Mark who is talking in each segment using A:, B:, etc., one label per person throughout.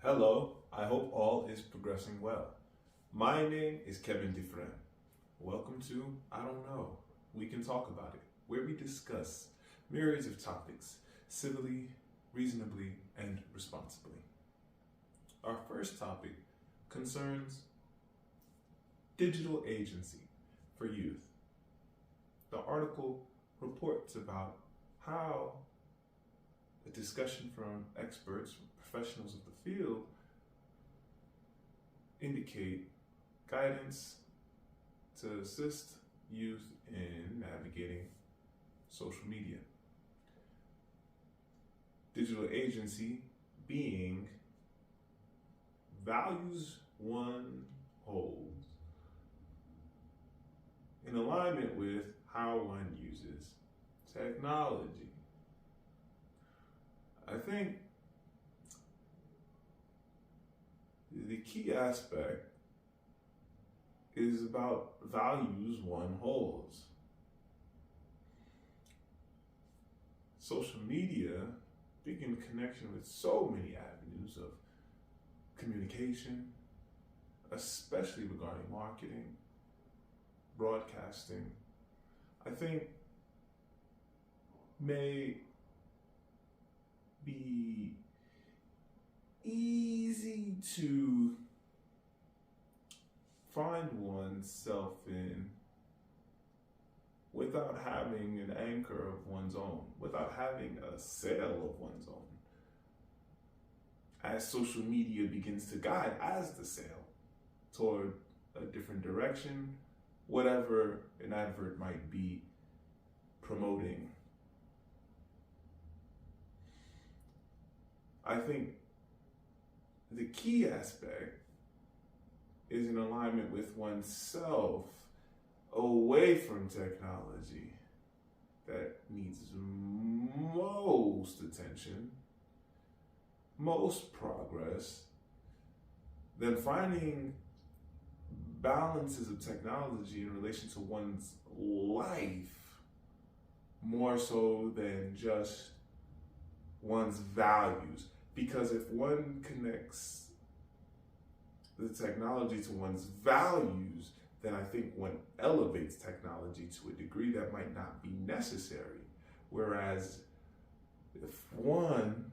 A: Hello, I hope all is progressing well. My name is Kevin Dufresne. Welcome to I Don't Know. We Can Talk About It, where we discuss myriads of topics civilly, reasonably, and responsibly. Our first topic concerns digital agency for youth. The article reports about how a discussion from experts, professionals of the field, indicate guidance to assist youth in navigating social media. Digital agency being values one holds in alignment with how one uses technology. I think the key aspect is about values one holds. Social media being in connection with so many avenues of communication, especially regarding marketing, broadcasting, I think may be easy to find oneself in without having an anchor of one's own, without having a sail of one's own, as social media begins to guide as the sail toward a different direction, whatever an advert might be promoting. I think the key aspect is in alignment with oneself away from technology that needs most attention, most progress, then finding balances of technology in relation to one's life more so than just one's values. Because if one connects the technology to one's values, then I think one elevates technology to a degree that might not be necessary. Whereas if one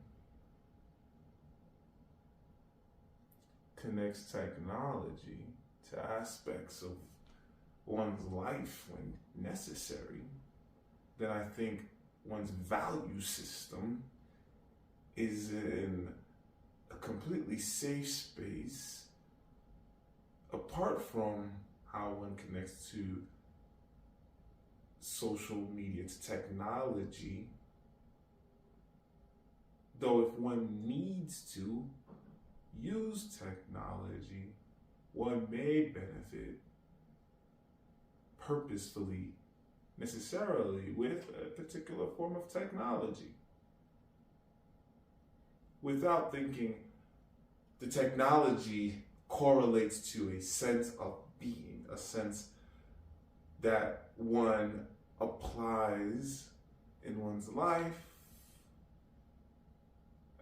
A: connects technology to aspects of one's life when necessary, then I think one's value system is in a completely safe space apart from how one connects to social media, to technology. Though if one needs to use technology, one may benefit purposefully, necessarily, with a particular form of technology, without thinking the technology correlates to a sense of being, a sense that one applies in one's life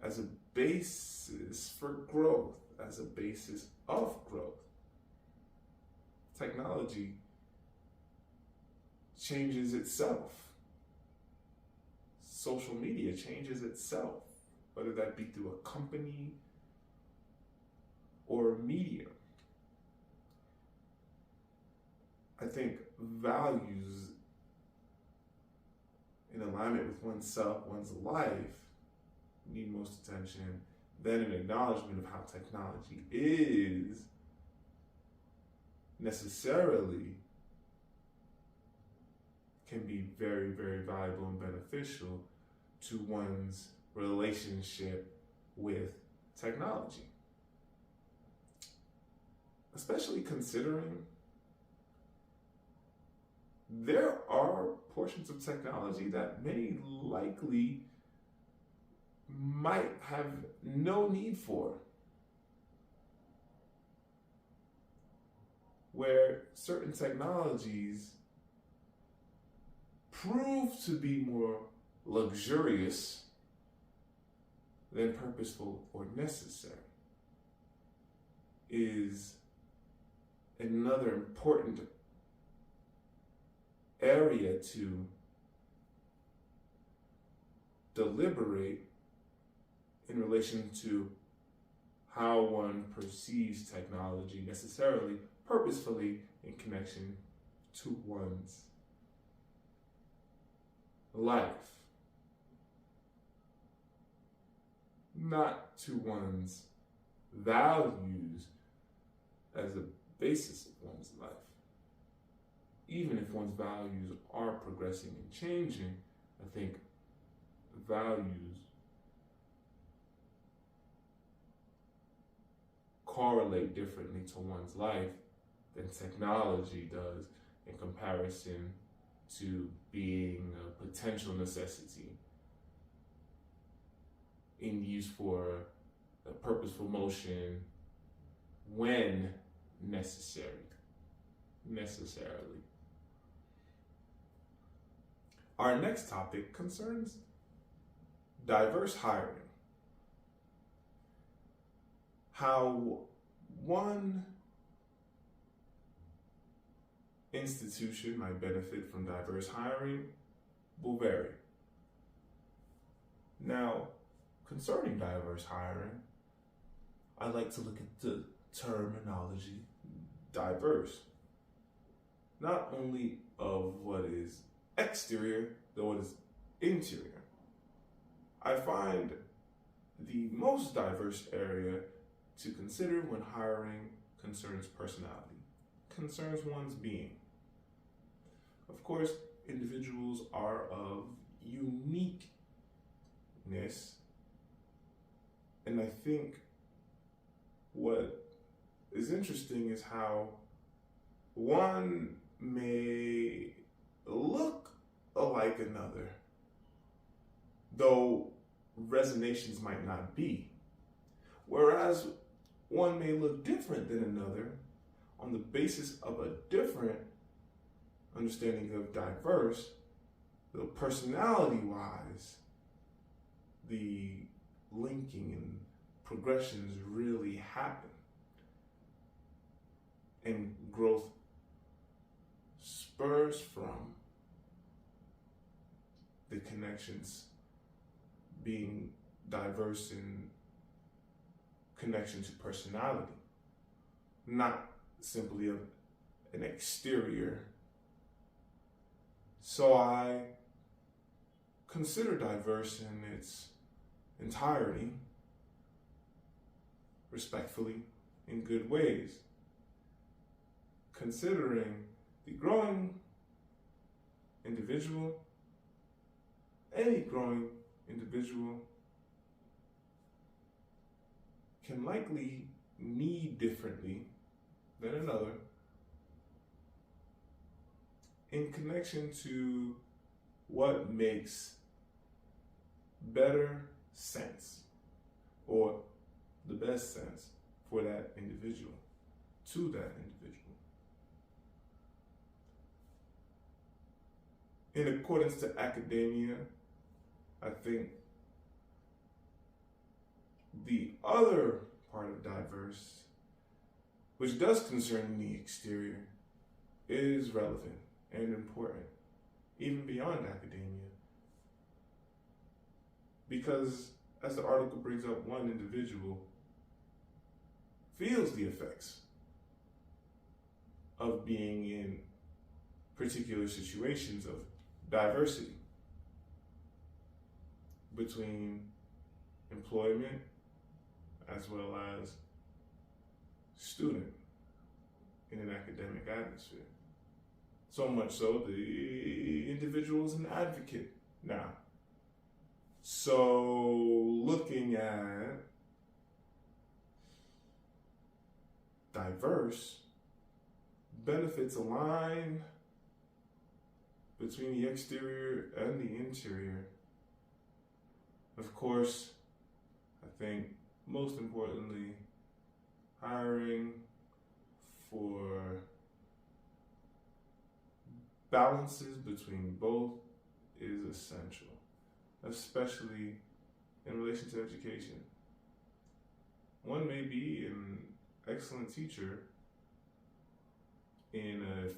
A: as a basis for growth, as a basis of growth. Technology changes itself. Social media changes itself, whether that be through a company or a medium. I think values in alignment with oneself, one's life, need most attention, then an acknowledgement of how technology is necessarily can be very, very valuable and beneficial to one's relationship with technology. Especially considering there are portions of technology that many likely might have no need for, where certain technologies prove to be more luxurious than purposeful or necessary. is another important area to deliberate in relation to how one perceives technology necessarily, purposefully, in connection to one's life, not to one's values as a basis of one's life. Even if one's values are progressing and changing, I think values correlate differently to one's life than technology does in comparison to being a potential necessity in use for a purposeful motion when necessarily. Our next topic concerns diverse hiring. How one institution might benefit from diverse hiring will vary. Now, concerning diverse hiring, I like to look at the terminology diverse, not only of what is exterior, though what is interior. I find the most diverse area to consider when hiring concerns personality, concerns one's being. Of course, individuals are of uniqueness, and I think what is interesting is how one may look alike another, though resonations might not be. Whereas one may look different than another on the basis of a different understanding of diverse, though personality-wise, the linking and progressions really happen. And growth spurs from the connections being diverse in connection to personality, not simply an exterior. So I consider diverse in its entirety, respectfully, in good ways, considering the growing individual, any growing individual can likely need differently than another in connection to what makes better sense or the best sense for that individual, to that individual. In accordance to academia, I think the other part of diverse, which does concern the exterior, is relevant and important, even beyond academia. Because, as the article brings up, one individual feels the effects of being in particular situations of diversity between employment as well as student in an academic atmosphere. So much so, the individual is an advocate now. So looking at diverse, benefits align between the exterior and the interior. Of course, I think most importantly, hiring for balances between both is essential, especially in relation to education. One may be in excellent teacher in a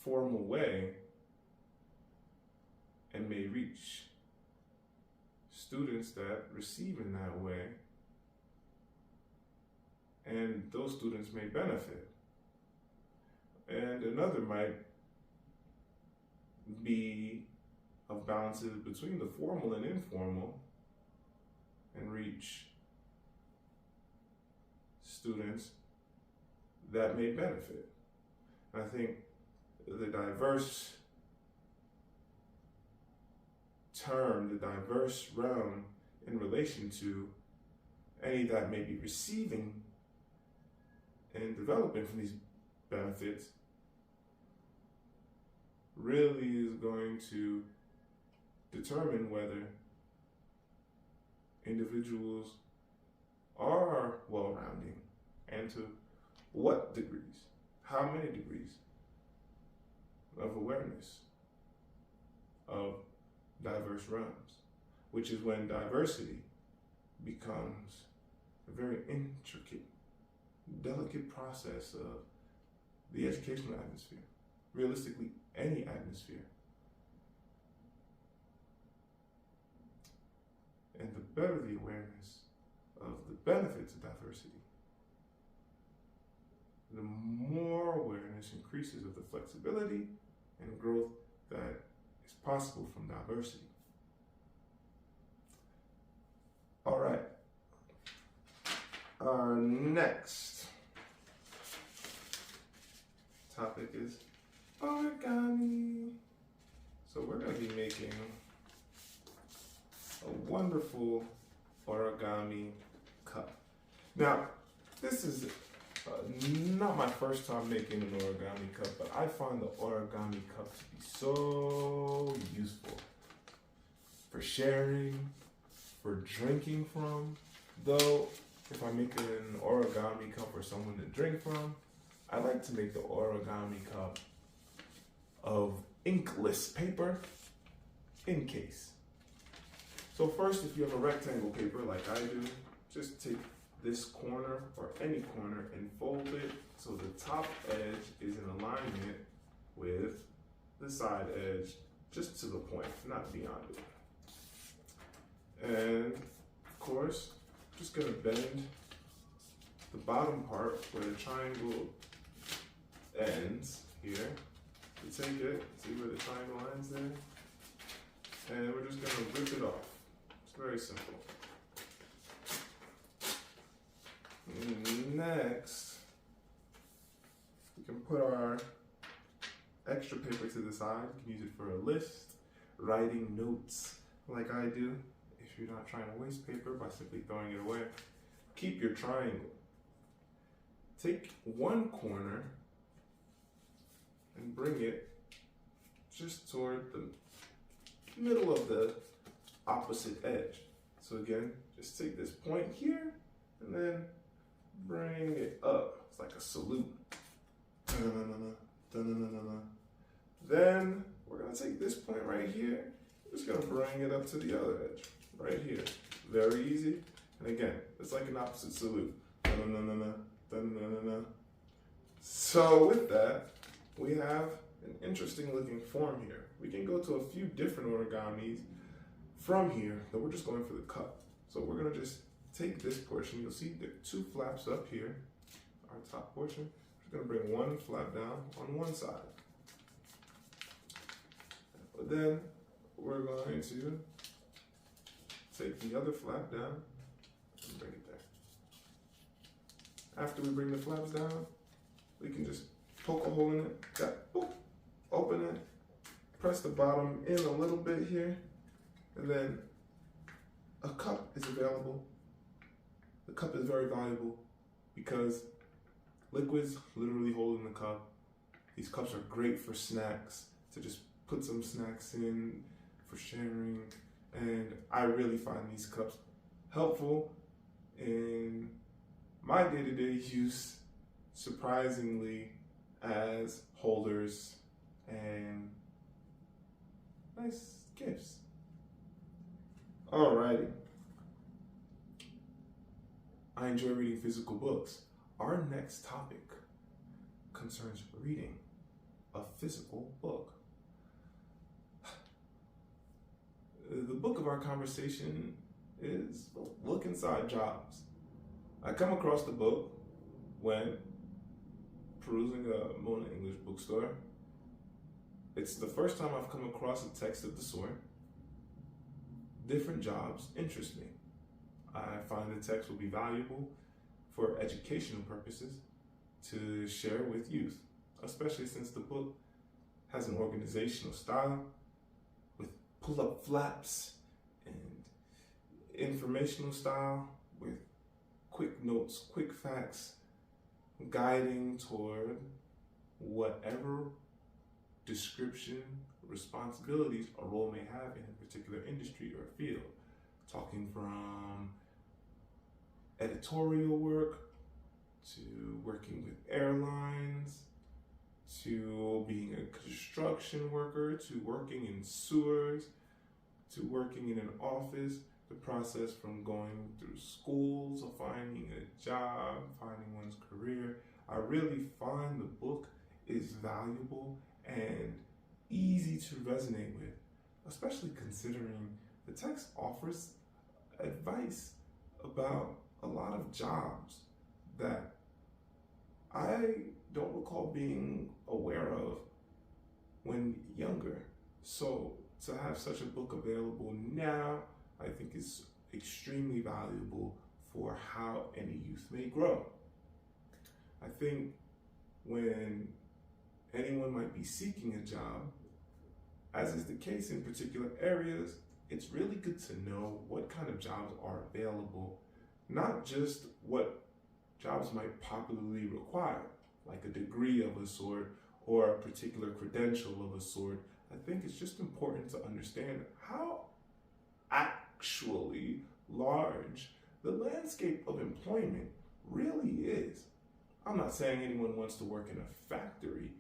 A: formal way and may reach students that receive in that way, and those students may benefit. And another might be of balances between the formal and informal and reach students that may benefit. And I think the diverse term, the diverse realm in relation to any that may be receiving and developing from these benefits really is going to determine whether individuals are well-rounding and to what degrees, how many degrees of awareness of diverse realms, which is when diversity becomes a very intricate, delicate process of the educational atmosphere, realistically any atmosphere. And the better the awareness of the benefits of diversity, the more awareness increases of the flexibility and growth that is possible from diversity. All right. Our next topic is origami. So we're going to be making a wonderful origami cup. Now, this is not my first time making an origami cup, but I find the origami cup to be so useful for sharing, for drinking from. Though, if I make an origami cup for someone to drink from, I like to make the origami cup of inkless paper in case. So first, if you have a rectangle paper like I do, just take this corner or any corner and fold it so the top edge is in alignment with the side edge, just to the point, not beyond it. And of course, I'm just gonna bend the bottom part where the triangle ends here. You take it, see where the triangle ends there? And we're just gonna rip it off. It's very simple. Next, we can put our extra paper to the side. You can use it for a list, writing notes like I do. If you're not trying to waste paper by simply throwing it away, keep your triangle. Take one corner and bring it just toward the middle of the opposite edge. So again, just take this point here and then bring it up. It's like a salute. Then we're gonna take this point right here. We're just gonna bring it up to the other edge, right here. Very easy. And again, it's like an opposite salute. So with that, we have an interesting looking form here. We can go to a few different origamis from here, but we're just going for the cup. So we're gonna just take this portion. You'll see there are two flaps up here, our top portion. We're gonna bring one flap down on one side. But then we're going to take the other flap down and bring it there. After we bring the flaps down, we can just poke a hole in it, open it, press the bottom in a little bit here, and then a cup is available. The cup is very valuable because liquids literally hold in the cup. These cups are great for snacks, to just put some snacks in for sharing. And I really find these cups helpful in my day-to-day use, surprisingly, as holders and nice gifts. Alrighty. I enjoy reading physical books. Our next topic concerns reading a physical book. The book of our conversation is Look Inside Jobs. I come across the book when perusing a Mona English bookstore. It's the first time I've come across a text of the sort. Different jobs interest me. I find the text will be valuable for educational purposes to share with youth, especially since the book has an organizational style with pull-up flaps and informational style with quick notes, quick facts, guiding toward whatever description, responsibilities a role may have in a particular industry or field. Talking from editorial work to working with airlines to being a construction worker to working in sewers to working in an office, the process from going through schools, of finding a job, finding one's career. I really find the book is valuable and easy to resonate with, especially considering the text offers advice about a lot of jobs that I don't recall being aware of when younger. So to have such a book available now, I think is extremely valuable for how any youth may grow. I think when anyone might be seeking a job, as is the case in particular areas, it's really good to know what kind of jobs are available, not just what jobs might popularly require, like a degree of a sort or a particular credential of a sort. I think it's just important to understand how actually large the landscape of employment really is. I'm not saying anyone wants to work in a factory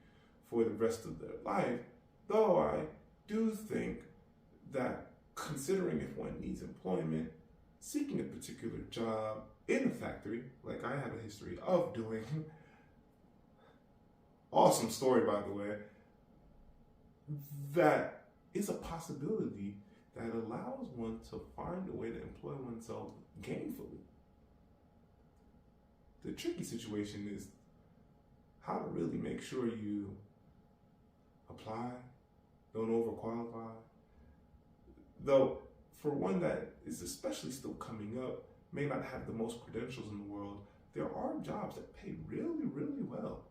A: for the rest of their life, though I do think that considering if one needs employment, seeking a particular job in a factory, like I have a history of doing, awesome story by the way, that is a possibility that allows one to find a way to employ oneself gainfully. The tricky situation is how to really make sure you apply, don't overqualify. Though, for one that is especially still coming up, may not have the most credentials in the world, there are jobs that pay really, really well.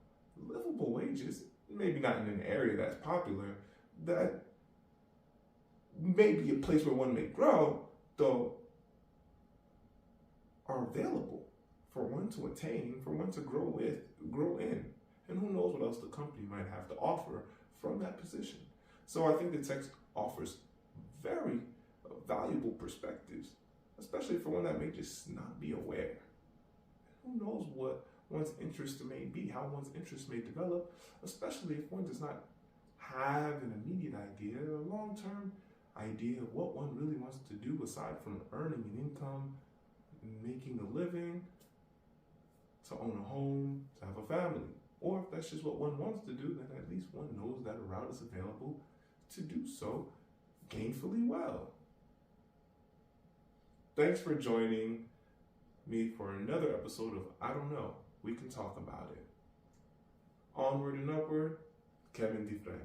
A: Livable wages, maybe not in an area that's popular, that may be a place where one may grow, though are available for one to attain, for one to grow in. And who knows what else the company might have to offer from that position. So I think the text offers very valuable perspectives, especially for one that may just not be aware. Who knows what one's interest may be, how one's interest may develop, especially if one does not have an immediate idea, a long-term idea of what one really wants to do aside from earning an income, making a living, to own a home, to have a family. Or if that's just what one wants to do, then at least one knows that a route is available to do so gainfully well. Thanks for joining me for another episode of I Don't Know, We Can Talk About It. Onward and Upward, Dufresne.